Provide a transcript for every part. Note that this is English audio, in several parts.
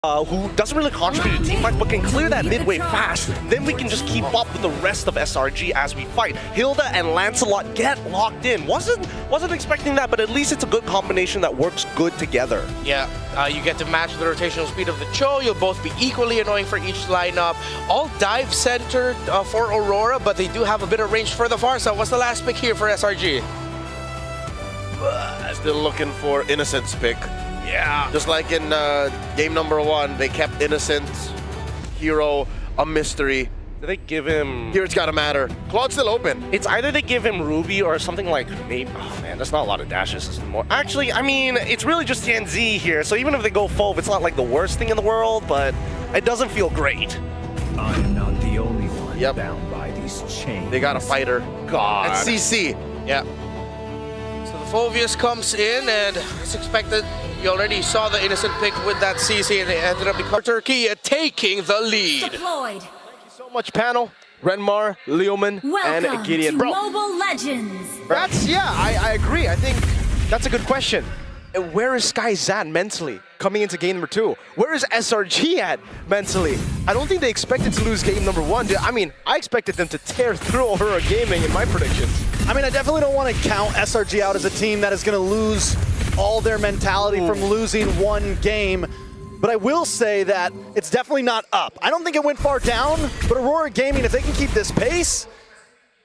who doesn't really contribute to team fights, but can clear that midway fast. Then we can just keep up with the rest of SRG as we fight. Hilda and Lancelot get locked in. Wasn't expecting that, but at least it's a good combination that works good together. Yeah, you get to match the rotational speed of the Cho. You'll both be equally annoying for each lineup. All dive centered for Aurora, but they do have a bit of range further far. So what's the last pick here for SRG? Still looking for Innocent's pick. Yeah. Just like in game number 1, they kept Innocent, Hero, a mystery. Do they give him... Here it's gotta matter. Claude's still open. It's either they give him Ruby or something like maybe... Oh man, there's not a lot of dashes anymore. Actually, I mean, it's really just TNZ here, so even if they go Fove, it's not like the worst thing in the world, but it doesn't feel great. I'm not the only one bound by these chains. They got a fighter. God. At CC. Yeah. So the Phoveus comes in, and it's expected. You already saw the Innocent pick with that CC, and they ended up becoming Turkey taking the lead. Deployed. So much panel. Renmar, Leoman, and Welcome Gideon. to Bro, Mobile Legends. that's, yeah, I agree. I think that's a good question. Where is Sky's at mentally coming into game number 2? Where is SRG at mentally? I don't think they expected to lose game number 1. I mean, I expected them to tear through Aurora Gaming in my predictions. I mean, I definitely don't want to count SRG out as a team that is going to lose all their mentality from losing one game. But I will say that it's definitely not up. I don't think it went far down, but Aurora Gaming, if they can keep this pace,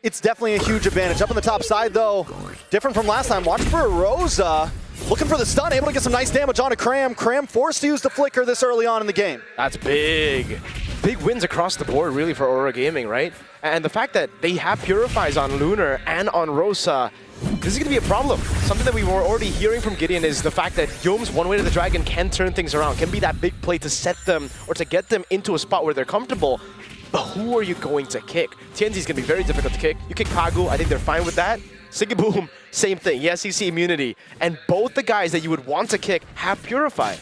it's definitely a huge advantage. Up on the top side, though, different from last time. Watch for Rosa, looking for the stun, able to get some nice damage onto Cram. Cram forced to use the flicker this early on in the game. That's big. Big wins across the board, really, for Aurora Gaming, right? And the fact that they have Purifies on Lunar and on Rosa, this is going to be a problem. Something that we were already hearing from Gideon is the fact that Youm's One Way to the Dragon can turn things around, can be that big play to set them or to get them into a spot where they're comfortable. But who are you going to kick? TNZ is going to be very difficult to kick. You kick Pagu, I think they're fine with that. Sigiboom, same thing. Yes, you see immunity. And both the guys that you would want to kick have Purify.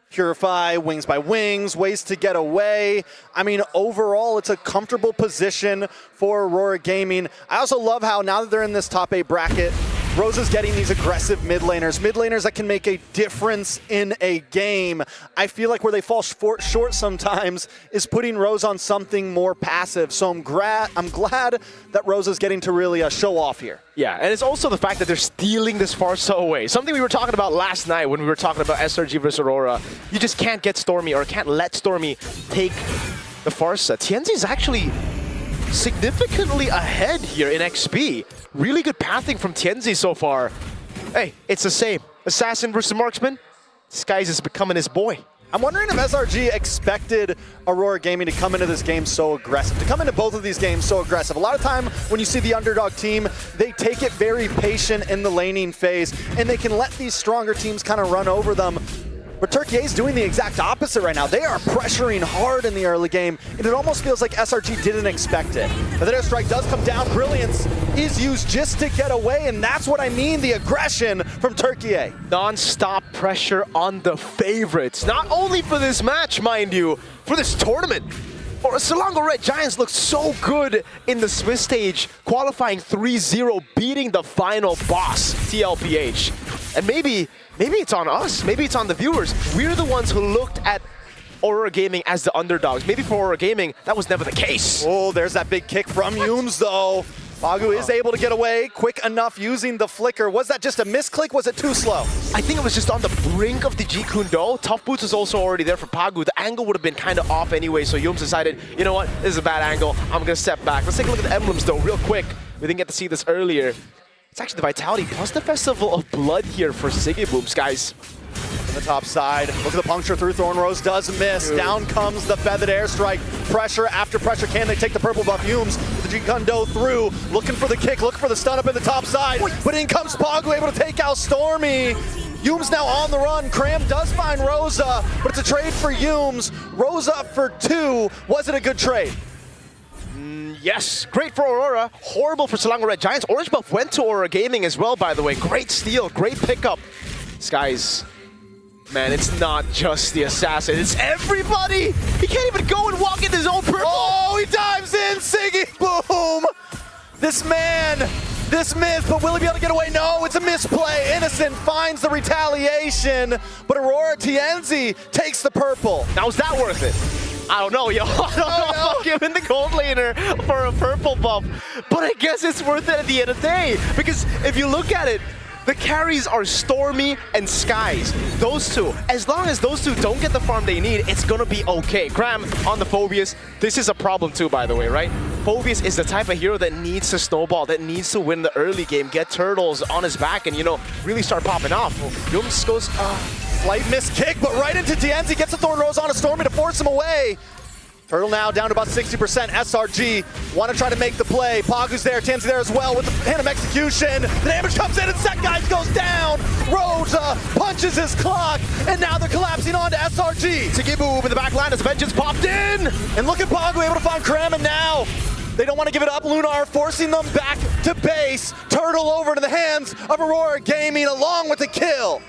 Purify, wings by wings, ways to get away. I mean, overall, it's a comfortable position for Aurora Gaming. I also love how now that they're in this top 8 bracket, Rosa's getting these aggressive mid laners that can make a difference in a game. I feel like where they fall short sometimes is putting Rosa on something more passive. So I'm glad that Rosa's getting to really show off here. Yeah, and it's also the fact that they're stealing this Farsa away. Something we were talking about last night when we were talking about SRG versus Aurora. You just can't get Stormy or can't let Stormy take the Farsa. TNZ is actually significantly ahead here in XP. Really good pathing from TNZ so far. Hey, it's the same. Assassin versus Marksman. This guy's just becoming his boy. I'm wondering if SRG expected Aurora Gaming to come into this game so aggressive, to come into both of these games so aggressive. A lot of time when you see the underdog team, they take it very patient in the laning phase, and they can let these stronger teams kind of run over them. But Turkey is doing the exact opposite right now. They are pressuring hard in the early game, and it almost feels like SRG didn't expect it. But the airstrike does come down. Brilliance is used just to get away, and that's what I mean, the aggression from Turkey. Non-stop pressure on the favorites. Not only for this match, mind you, for this tournament. Or Selangor Red Giants looked so good in the Swiss stage, qualifying 3-0, beating the final boss, TLPH. And maybe it's on us, maybe it's on the viewers. We're the ones who looked at Aurora Gaming as the underdogs. Maybe for Aurora Gaming, that was never the case. Oh, there's that big kick from Youm's though. Pagu is able to get away quick enough using the flicker. Was that just a misclick? Was it too slow? I think it was just on the brink of the Jeet Kune Do. Tough Boots was also already there for Pagu. The angle would have been kind of off anyway, so Youm's decided, you know what, this is a bad angle. I'm going to step back. Let's take a look at the emblems though, real quick. We didn't get to see this earlier. It's actually the Vitality plus the Festival of Blood here for Sigibooms, guys. On the top side, look at the puncture through. Thorn Rose does miss. Dude. Down comes the feathered airstrike. Pressure after pressure. Can they take the purple buff? Youm's with the Jeet Kune Do through. Looking for the kick, looking for the stun up in the top side. But in comes Pagu, able to take out Stormy. Youm's now on the run. Cram does find Rosa, but it's a trade for Youm's. Rosa for 2. Was it a good trade? Yes, great for Aurora. Horrible for Selangor Red Giants. Orange buff went to Aurora Gaming as well, by the way. Great steal, great pickup. This guy's... Man, it's not just the assassin, it's everybody! He can't even go and walk in his own purple! Oh, he dives in, Siggy, boom! This man, this miss, but will he be able to get away? No, it's a misplay. Innocent finds the retaliation, but Aurora Tienzi takes the purple. Now, is that worth it? I don't know, yo. I don't know if I'll give in the gold laner for a purple buff. But I guess it's worth it at the end of the day. Because if you look at it, the carries are Stormy and Skies. Those two, as long as those two don't get the farm they need, it's gonna be okay. Cram on the Phobius. This is a problem too, by the way, right? Phobius is the type of hero that needs to snowball, that needs to win the early game, get turtles on his back, and, you know, really start popping off. Yums goes, slight miss kick, but right into Tienzi, gets a Thorn Rose on a Stormy to force him away. Turtle now down to about 60%. SRG want to try to make the play. Pagu's there, Tienzi there as well with the Phantom Execution. The damage comes in and Set Guys goes down. Rosa punches his clock, and now they're collapsing onto SRG. Sigiboo in the back line as Vengeance popped in. And look at Pagu able to find Cram, and now they don't want to give it up. Lunar forcing them back to base. Turtle over to the hands of Aurora Gaming along with the kill.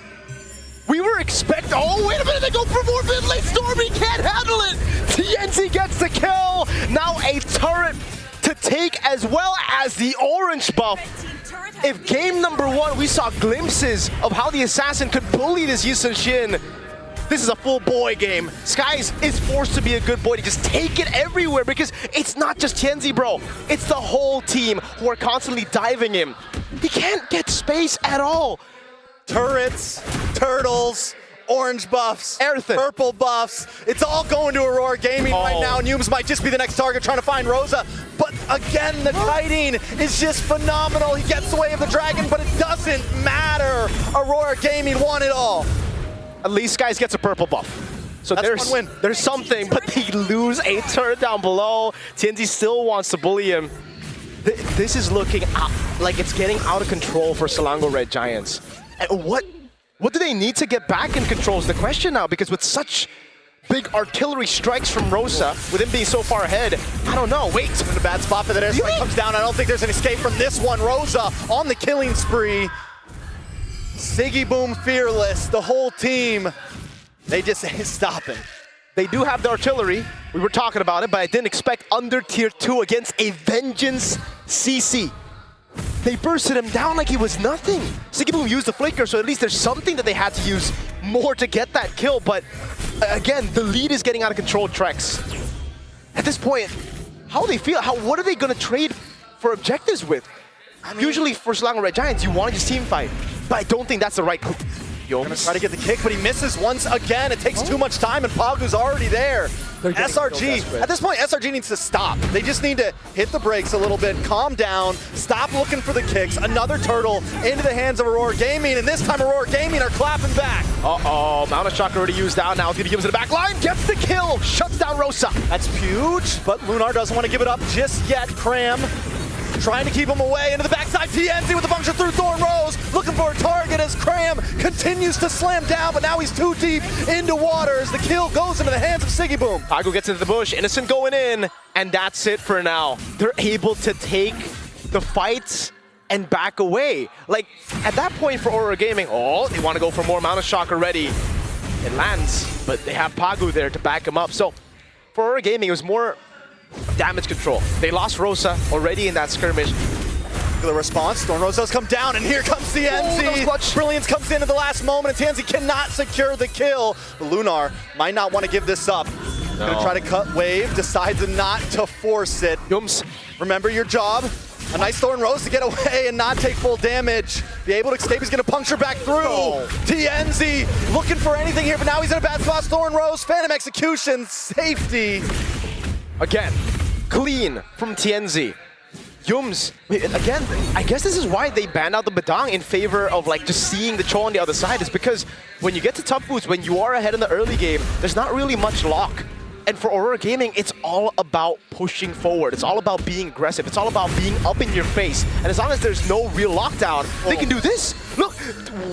We were expecting, oh, wait a minute, they go for more mid lane. Stormy can't handle it. TNC gets the kill. Now a turret to take as well as the orange buff. If game number 1, we saw glimpses of how the assassin could bully this Yusun Shin, this is a full boy game. Skies is forced to be a good boy to just take it everywhere because it's not just Tienzi, bro. It's the whole team who are constantly diving him. He can't get space at all. Turrets, turtles, orange buffs, everything, purple buffs. It's all going to Aurora Gaming right now. Yums might just be the next target trying to find Rosa. But again, the kiting is just phenomenal. He gets away with the dragon, but it doesn't matter. Aurora Gaming won it all. At least Skies gets a purple buff. So there's something, but they lose a turret down below. Tienzi still wants to bully him. This is looking like it's getting out of control for Selangor Red Giants. And what do they need to get back in control is the question now, because with such big artillery strikes from Rosa, with him being so far ahead, I don't know. Wait. In a bad spot, but the airstrike comes down. I don't think there's an escape from this one. Rosa on the killing spree. Sigiboom fearless, the whole team, they just say stop him. They do have the artillery. We were talking about it, but I didn't expect under tier 2 against a Vengeance CC. They bursted him down like he was nothing. Sigiboom used the flicker, so at least there's something that they had to use more to get that kill. But again, the lead is getting out of control, Trex. At this point, how do they feel? What are they going to trade for objectives with? I mean, usually for Selangor Red Giants, you want to just team fight. But I don't think that's the right... Gonna try to get the kick, but he misses once again. It takes too much time, and Pagu's already there. SRG, at this point, SRG needs to stop. They just need to hit the brakes a little bit, calm down, stop looking for the kicks. Another turtle into the hands of Aurora Gaming, and this time Aurora Gaming are clapping back. Uh-oh, Mount of Shock already used down. Now he's gonna give us the back line, gets the kill, shuts down Rosa. That's huge, but Lunar doesn't want to give it up just yet. Cram trying to keep him away into the backside. Tienzi with the puncture through Thorn Rose, looking for a target as Cram continues to slam down, but now he's too deep into water as the kill goes into the hands of Sigiboom. Pagu gets into the bush, Innocent going in, and that's it for now. They're able to take the fights and back away. Like, at that point for Aurora Gaming, they want to go for more Mount of Shock already. It lands, but they have Pagu there to back him up. So, for Aurora Gaming, it was more damage control. They lost Rosa already in that skirmish. The response, Thorn Rose does come down, and here comes Tienzi. Brilliance comes in at the last moment, and Tienzi cannot secure the kill. But Lunar might not want to give this up. Gonna try to cut wave, decides not to force it. Yums, remember your job. A nice Thorn Rose to get away and not take full damage. Be able to escape, he's gonna puncture back through. Tienzi looking for anything here, but now he's in a bad spot. Thorn Rose, Phantom Execution, safety. Again, clean from Tienzi. Yums, again, I guess this is why they banned out the Badang in favor of like just seeing the Cho on the other side, is because when you get to top boots, when you are ahead in the early game, there's not really much lock. And for Aurora Gaming, it's all about pushing forward. It's all about being aggressive. It's all about being up in your face. And as long as there's no real lockdown, they can do this. Look,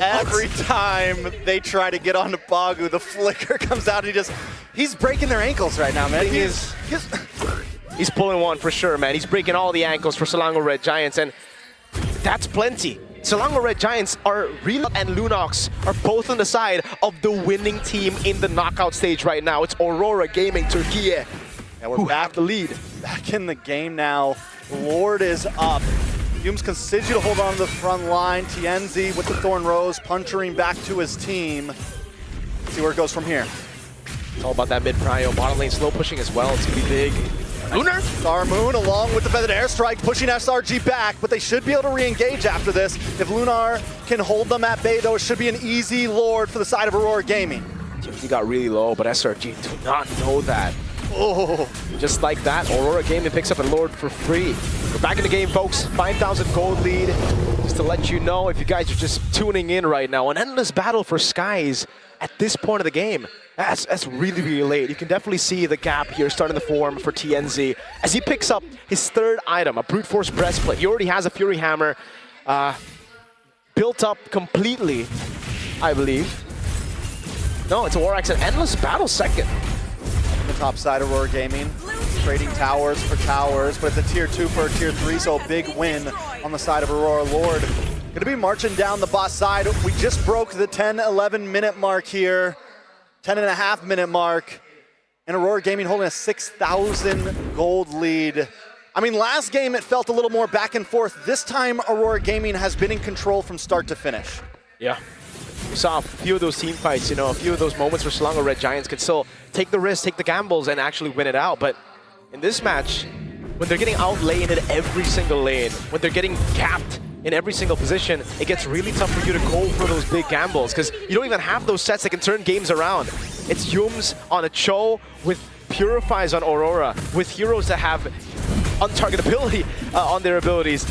every time they try to get onto Pagu, the flicker comes out and he's breaking their ankles right now, man. He's pulling one for sure, man. He's breaking all the ankles for Selangor Red Giants, and that's plenty. Selangor Red Giants are real, and Lunox are both on the side of the winning team in the knockout stage right now. It's Aurora Gaming Turkey, and we're back the lead. Back in the game now. Lord is up. Humes continues to hold on to the front line. Tienzi with the Thorn Rose, puncturing back to his team. See where it goes from here. It's all about that mid-prio. Bottom lane slow pushing as well. It's going to be big. Lunar? Star Moon along with the feathered airstrike pushing SRG back, but they should be able to re-engage after this. If Lunar can hold them at bay, though, it should be an easy Lord for the side of Aurora Gaming. He got really low, but SRG do not know that. Oh, Just like that, Aurora Gaming picks up a Lord for free. We're back in the game, folks. 5,000 gold lead. Just to let you know, if you guys are just tuning in right now, an endless battle for Skies at this point of the game. That's really, really late. You can definitely see the gap here starting to form for TNZ as he picks up his third item, a Brute Force Breastplate. He already has a Fury Hammer built up completely, I believe. No, it's a War Axe, an endless battle second. on the top side of Aurora Gaming, trading towers for towers, but it's a tier 2 for a tier 3, so a big win on the side of Aurora. Lord gonna be marching down the bot side. We just broke the 10-11 minute mark here. 10.5 minute mark, and Aurora Gaming holding a 6,000 gold lead. I mean, last game it felt a little more back and forth. This time, Aurora Gaming has been in control from start to finish. Yeah. We saw a few of those team fights, you know, a few of those moments where Selangor Red Giants could still take the risk, take the gambles, and actually win it out. But in this match, when they're getting outlaned in every single lane, when they're getting capped in every single position, it gets really tough for you to go for those big gambles because you don't even have those sets that can turn games around. It's Humes on a Cho with Purifies on Aurora, with heroes that have untargetability on their abilities.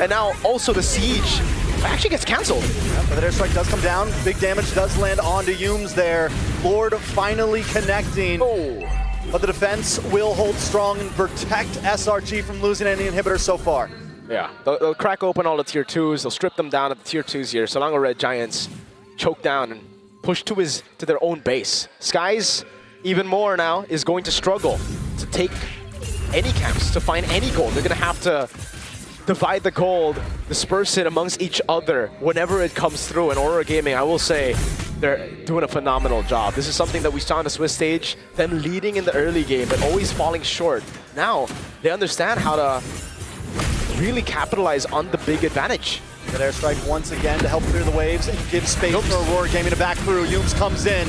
And now also the Siege actually gets canceled. Yeah, but the airstrike does come down. Big damage does land onto Humes there. Lord finally connecting. Oh. But the defense will hold strong and protect SRG from losing any inhibitors so far. Yeah, they'll crack open all the tier 2s, they'll strip them down at the tier 2s here. Selangor Red Giants choke down and push to their own base. Skies, even more now, is going to struggle to take any camps, to find any gold. They're gonna have to divide the gold, disperse it amongst each other whenever it comes through. And Aurora Gaming, I will say, they're doing a phenomenal job. This is something that we saw on the Swiss stage, them leading in the early game, but always falling short. Now, they understand how to really capitalize on the big advantage. That airstrike once again to help clear the waves and give space for Aurora Gaming to back through. Humes comes in,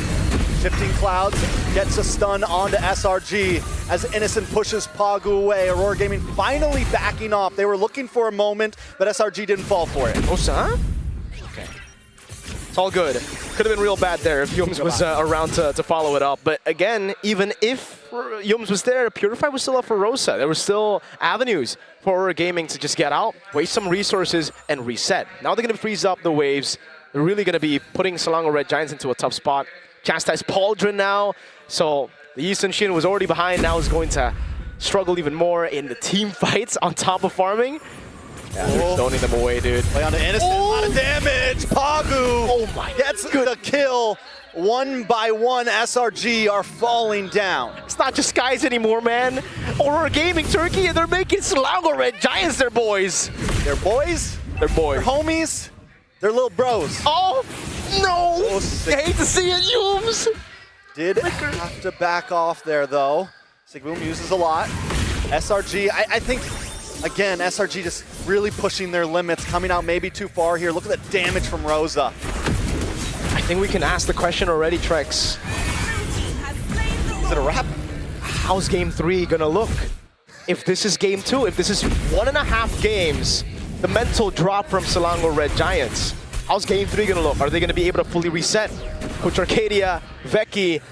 shifting clouds, gets a stun onto SRG as Innocent pushes Pagu away. Aurora Gaming finally backing off. They were looking for a moment, but SRG didn't fall for it. Osa? Okay. It's all good. Could have been real bad there if Humes was around to follow it up. But again, even if Humes was there, Purify was still up for Rosa. There were still avenues for Aurora Gaming to just get out, waste some resources, and reset. Now they're going to freeze up the waves. They're really going to be putting Selangor Red Giants into a tough spot. Chastise Pauldron now. So the Eastern Shin was already behind, now is going to struggle even more in the team fights on top of farming. Yeah, they're stoning them away, dude. Play on to Innocent, a lot of damage. Pagu gets the kill. One by one, SRG are falling down. It's not just Skies anymore, man. Aurora Gaming Turkey, and they're making Selangor Red Giants their boys. They're boys? They're boys. They're homies? They're little bros. Oh, no! Oh, I hate to see it, Humes. Did have to back off there, though. Sigboom uses a lot. SRG, I think, again, SRG just really pushing their limits, coming out maybe too far here. Look at the damage from Rosa. I think we can ask the question already, Trex. Is it a wrap? How's game 3 gonna look? If this is game 2, if this is 1.5 games, the mental drop from Selangor Red Giants, how's game 3 gonna look? Are they gonna be able to fully reset? Coach Arcadia, Vecchi,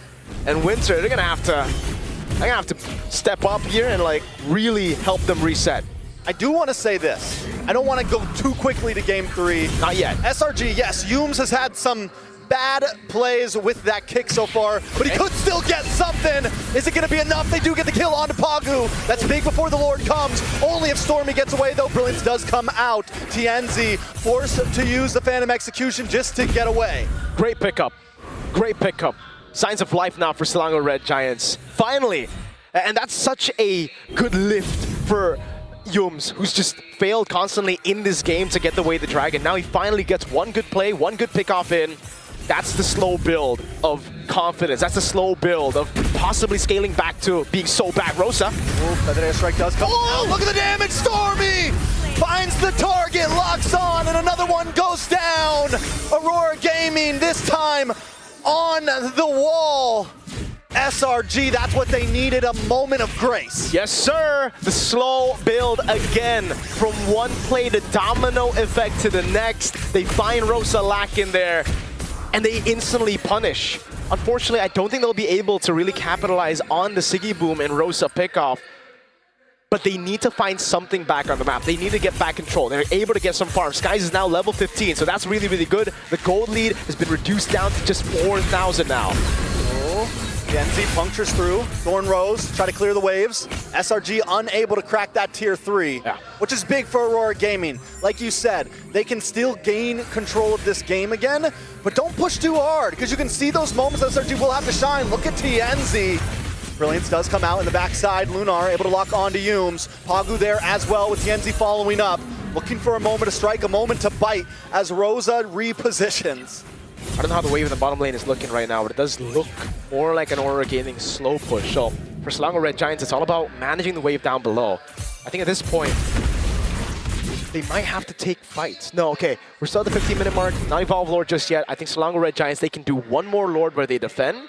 and Winter, they're gonna have to step up here and like really help them reset. I do want to say this. I don't want to go too quickly to game 3. Not yet. SRG, yes, Humes has had some bad plays with that kick so far, but he could still get something. Is it going to be enough? They do get the kill onto Pagu. That's big before the Lord comes. Only if Stormy gets away, though. Brilliance does come out. Tienzi forced to use the Phantom Execution just to get away. Great pickup. Great pickup. Signs of life now for Selangor Red Giants. Finally. And that's such a good lift for Humes, who's just failed constantly in this game to get the way the dragon. Now he finally gets one good play, one good pickoff in. That's the slow build of confidence. That's the slow build of possibly scaling back to being so bad. Rosa. Feather Airstrike does come out. Look at the damage. Stormy finds the target, locks on, and another one goes down. Aurora Gaming this time on the wall. SRG, that's what they needed, a moment of grace. Yes, sir. The slow build again. From one play, the domino effect to the next. They find Rosa lacking there, and they instantly punish. Unfortunately, I don't think they'll be able to really capitalize on the Siggy Boom and Rosa pickoff. But they need to find something back on the map. They need to get back control. They're able to get some farms. Skies is now level 15, so that's really, really good. The gold lead has been reduced down to just 4,000 now. Genzi punctures through. Thorn Rose try to clear the waves. SRG unable to crack that tier 3, which is big for Aurora Gaming. Like you said, they can still gain control of this game again, but don't push too hard, because you can see those moments SRG will have to shine. Look at TNZ. Brilliance does come out in the backside. Lunar able to lock onto Yumes. Pagu there as well with TNZ following up. Looking for a moment to strike, a moment to bite as Rosa repositions. I don't know how the wave in the bottom lane is looking right now, but it does look more like an Aurora Gaming slow push. So for Selangor Red Giants, it's all about managing the wave down below. I think at this point, they might have to take fights. No, okay, we're still at the 15-minute mark. Not Evolve Lord just yet. I think Selangor Red Giants, they can do one more Lord where they defend.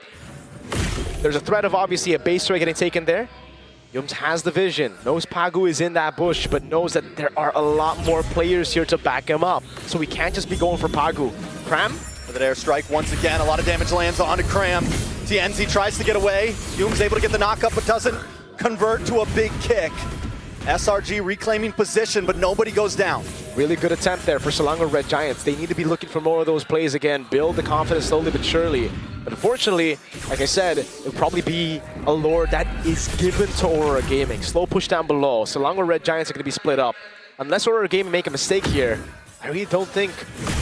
There's a threat of obviously a base ray getting taken there. Yums has the vision, knows Pagu is in that bush, but knows that there are a lot more players here to back him up. So we can't just be going for Pagu. Cram? With an airstrike once again, a lot of damage lands onto Cram. TNZ tries to get away. Yums able to get the knockup, but doesn't convert to a big kick. SRG reclaiming position, but nobody goes down. Really good attempt there for Selangor Red Giants. They need to be looking for more of those plays again, build the confidence slowly but surely. But unfortunately, like I said, it'll probably be a lord that is given to Aurora Gaming. Slow push down below. Selangor Red Giants are going to be split up. Unless Aurora Gaming make a mistake here, I really don't think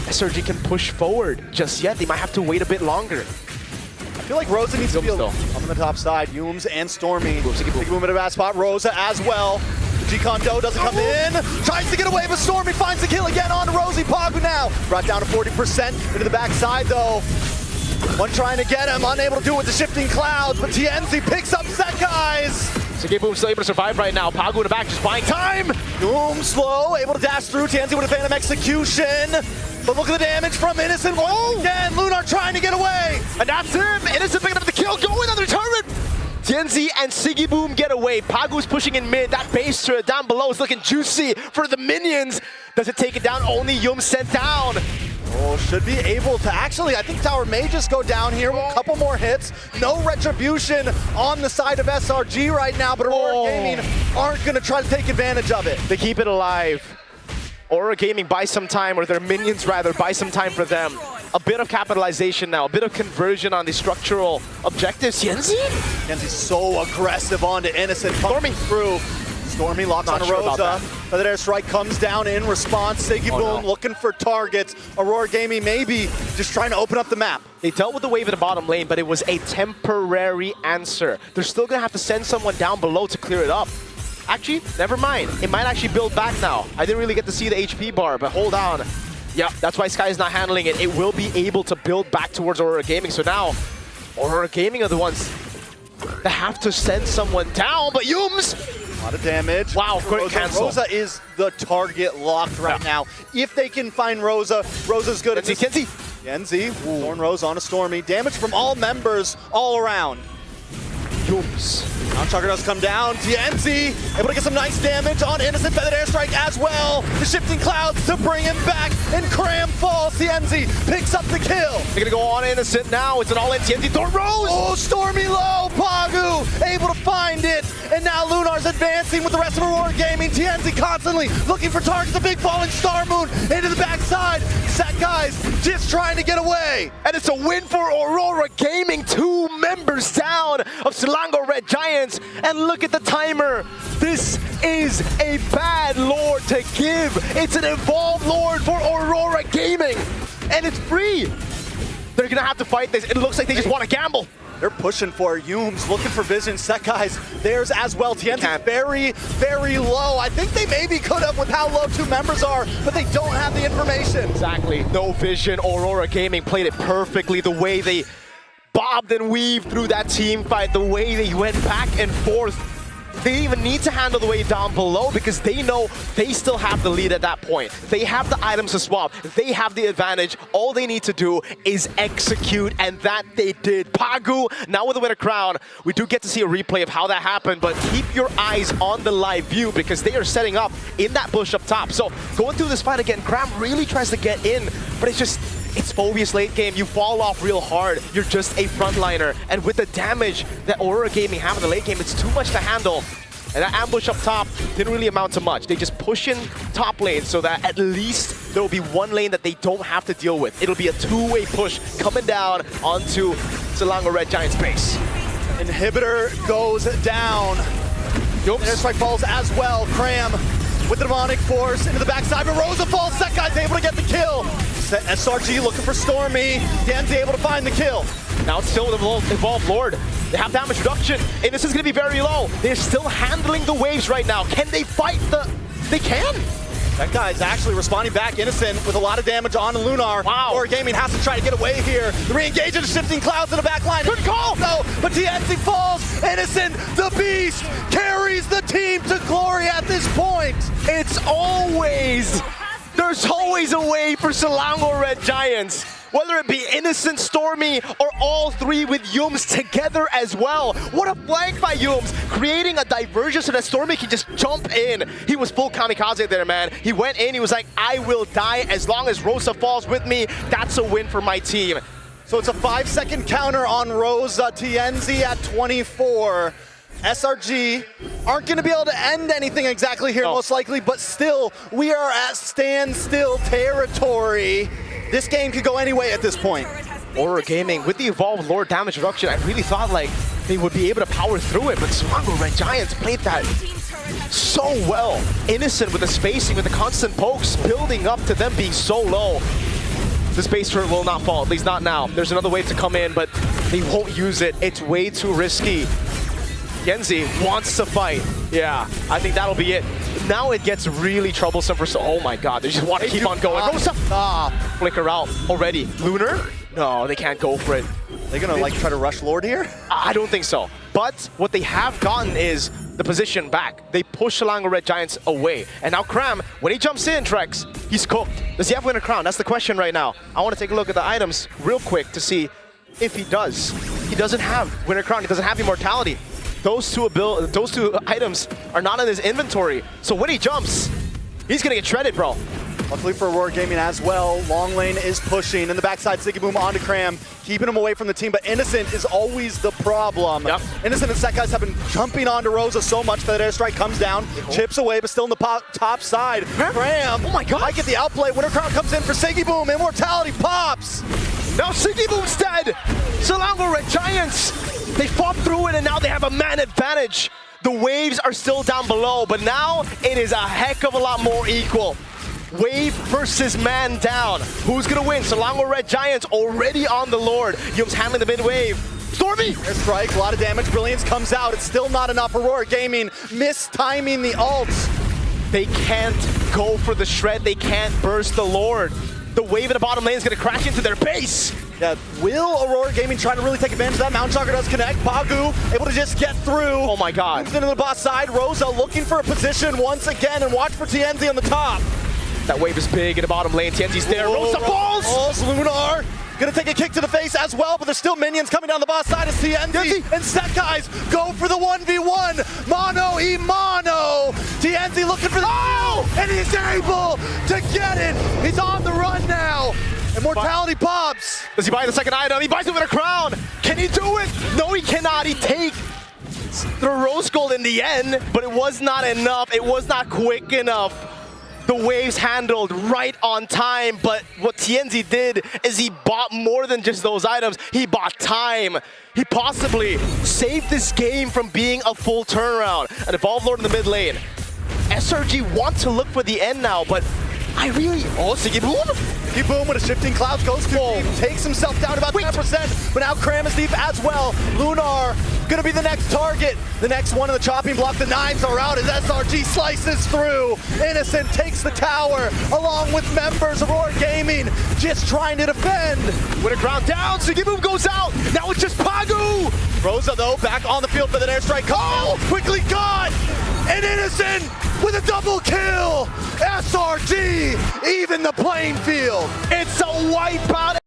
SRG can push forward just yet. They might have to wait a bit longer. I feel like Rosa needs to be up on the top side. Yumes and Stormy. Big movement of that spot. Rosa as well. G-Kondo doesn't come in. Tries to get away, but Stormy finds the kill again on Rosie. Pagu now brought down to 40% into the backside though. One trying to get him, unable to do it with the shifting clouds, but TNZ picks up Sekai's. Siggy Boom's still able to survive right now. Pagu in the back just buying time. Doom slow, able to dash through. TNZ with a Phantom Execution. But look at the damage from Innocent once again. Lunar trying to get away. And that's him. Innocent picking up the kill, going on the turret. TNZ and Siggy Boom get away. Pagu's pushing in mid. That base turret down below is looking juicy for the minions. Does it take it down? Only Yum sent down. Oh, should be able to. Actually, I think Tower may just go down here with a couple more hits. No retribution on the side of SRG right now, but Aurora Gaming aren't going to try to take advantage of it. They keep it alive. Aurora Gaming buy some time, or their minions rather, buy some time for them. A bit of capitalization now, a bit of conversion on the structural objectives. Yenzi's so aggressive onto Innocent, pumping through. Stormy locks on Rosa. Feather Airstrike comes down in response. Siggy Boom looking for targets. Aurora Gaming maybe just trying to open up the map. They dealt with the wave in the bottom lane, but it was a temporary answer. They're still going to have to send someone down below to clear it up. Actually, never mind. It might actually build back now. I didn't really get to see the HP bar, but hold on. Yeah, that's why Sky is not handling it. It will be able to build back towards Aurora Gaming. So now, Aurora Gaming are the ones that have to send someone down, but Yums! A lot of damage. Wow, great cancel. Rosa is the target locked right now. If they can find Rosa, Rosa's good. Yenzi, Thorn Rose on a Stormy. Damage from all members all around. Yums. Chugger does come down. TNZ able to get some nice damage on Innocent. Feathered Airstrike as well. The shifting clouds to bring him back, and Cram falls. TNZ picks up the kill. They're gonna go on Innocent now. It's an all-in TNZ. Thorn Rose! Oh, Stormy low. Pagu able to find it. And now Lunar's advancing with the rest of Aurora Gaming. TNZ constantly looking for targets. A big falling Star Moon into the backside. Sekai's just trying to get away. And it's a win for Aurora Gaming. 2 members down of Selangor Red Giants. And look at the timer. This is a bad lord to give. It's an evolved lord for Aurora Gaming. And it's free. They're going to have to fight this. It looks like they just want to gamble. They're pushing for Yums, looking for vision. Sekai's theirs as well. Tienzi's very, very low. I think they maybe could have with how low 2 members are, but they don't have the information. Exactly. No vision. Aurora Gaming played it perfectly. The way they bobbed and weaved through that team fight, the way they went back and forth. They even need to handle the wave down below because they know they still have the lead at that point. They have the items to swap. They have the advantage. All they need to do is execute, and that they did. Pagu, now with the winner crown, we do get to see a replay of how that happened, but keep your eyes on the live view because they are setting up in that bush up top. So going through this fight again, Cram really tries to get in, but it's Phobia's late game. You fall off real hard. You're just a frontliner. And with the damage that Aurora Gaming have in the late game, it's too much to handle. And that ambush up top didn't really amount to much. They just push in top lane so that at least there will be one lane that they don't have to deal with. It'll be a two-way push coming down onto Selangor Red Giants base. Inhibitor goes down. Airstrike falls as well. Cram with the demonic force into the backside, but Rosa falls. Sekai's able to get the kill. SRG looking for Stormy. Dan's able to find the kill. Now it's still with the Evolved Lord. They have damage reduction. Innocent's going to be very low. They're still handling the waves right now. Can they fight the... They can. That guy's actually responding back. Innocent with a lot of damage on Lunar. Wow. Aurora Gaming has to try to get away here. The re-engage of shifting clouds in the back line. Good call! No, but TNC falls. Innocent, the beast, carries the team to glory at this point. It's always... There's always a way for Selangor Red Giants. Whether it be Innocent, Stormy, or all three with Yums together as well. What a flank by Yums, creating a diversion so that Stormy can just jump in. He was full kamikaze there, man. He went in, he was like, I will die as long as Rosa falls with me. That's a win for my team. So it's a 5-second counter on Rosa. TNZ at 24. SRG aren't going to be able to end anything exactly here, most likely, but still, we are at standstill territory. This game could go any way at this point. Aurora Gaming, with the Evolved Lord damage reduction, I really thought like they would be able to power through it, but Selangor Red Giants played that so well. Innocent with the spacing, with the constant pokes, building up to them being so low. This base turret will not fall, at least not now. There's another wave to come in, but they won't use it. It's way too risky. Genzi wants to fight. Yeah, I think that'll be it. Now it gets really troublesome for... Oh my god, they just want to keep on going. Rosa! Flicker out already. Lunar? No, they can't go for it. They're gonna like try to rush Lord here? I don't think so. But what they have gotten is the position back. They push Selangor Red Giants away. And now Cram, when he jumps in, Trex, he's cooked. Does he have Winter Crown? That's the question right now. I want to take a look at the items real quick to see if he does. He doesn't have Winter Crown. He doesn't have Immortality. Those two items are not in his inventory. So when he jumps, he's gonna get shredded, bro. Luckily for Aurora Gaming as well, Long Lane is pushing. In the backside, Sticky Boom onto Cram, keeping him away from the team, but Innocent is always the problem. Yep. Innocent and Sekai's have been jumping onto Rosa so much that Airstrike comes down, chips away, but still in the top side. Cram, oh my god, might get the outplay. Winter Crown comes in for Siggy Boom, Immortality pops. Now Siggy Boom's dead. Selangor Red Giants, they fought through it and now they have a man advantage. The waves are still down below, but now it is a heck of a lot more equal. Wave versus man down. Who's gonna win? Selangor Red Giants already on the Lord. Yums handling the mid wave. Stormy! Airstrike, a lot of damage. Brilliance comes out. It's still not enough. Aurora Gaming mistiming the ults. They can't go for the shred. They can't burst the Lord. The wave in the bottom lane is gonna crash into their base. Yeah, will Aurora Gaming try to really take advantage of that? Mount Shocker does connect. Pagu able to just get through. Oh my god. Moves into the boss side. Rosa looking for a position once again, and watch for TNZ on the top. That wave is big in the bottom lane. TNZ's there. Rosa falls! Lunar gonna take a kick to the face as well, but there's still minions coming down the boss side as TNZ and Sekai's go for the 1v1. Mono e mono. TNZ looking for the... Oh! And he's able to get it. He's on the run now. Immortality pops. Does he buy the second item? He buys it with a crown. Can he do it? No, he cannot. He takes the rose gold in the end, but it was not enough. It was not quick enough. The waves handled right on time, but what TNZ did is he bought more than just those items. He bought time. He possibly saved this game from being a full turnaround. An Evolved Lord in the mid lane. SRG want to look for the end now, but I really... Oh, Siggy Boom? He boom with a shifting clouds, goes too deep, takes himself down about 10%, but now Cram is deep as well. Lunar gonna be the next target. The next one in the chopping block, the knives are out as SRG slices through. Innocent takes the tower along with members of Aurora Gaming, just trying to defend. With a ground down, Sigiboom goes out. Now it's just Pagu. Rosa though, back on the field for the airstrike. Oh, quickly got! And Innocent with a double kill! SRG, even the playing field. It's a wipeout.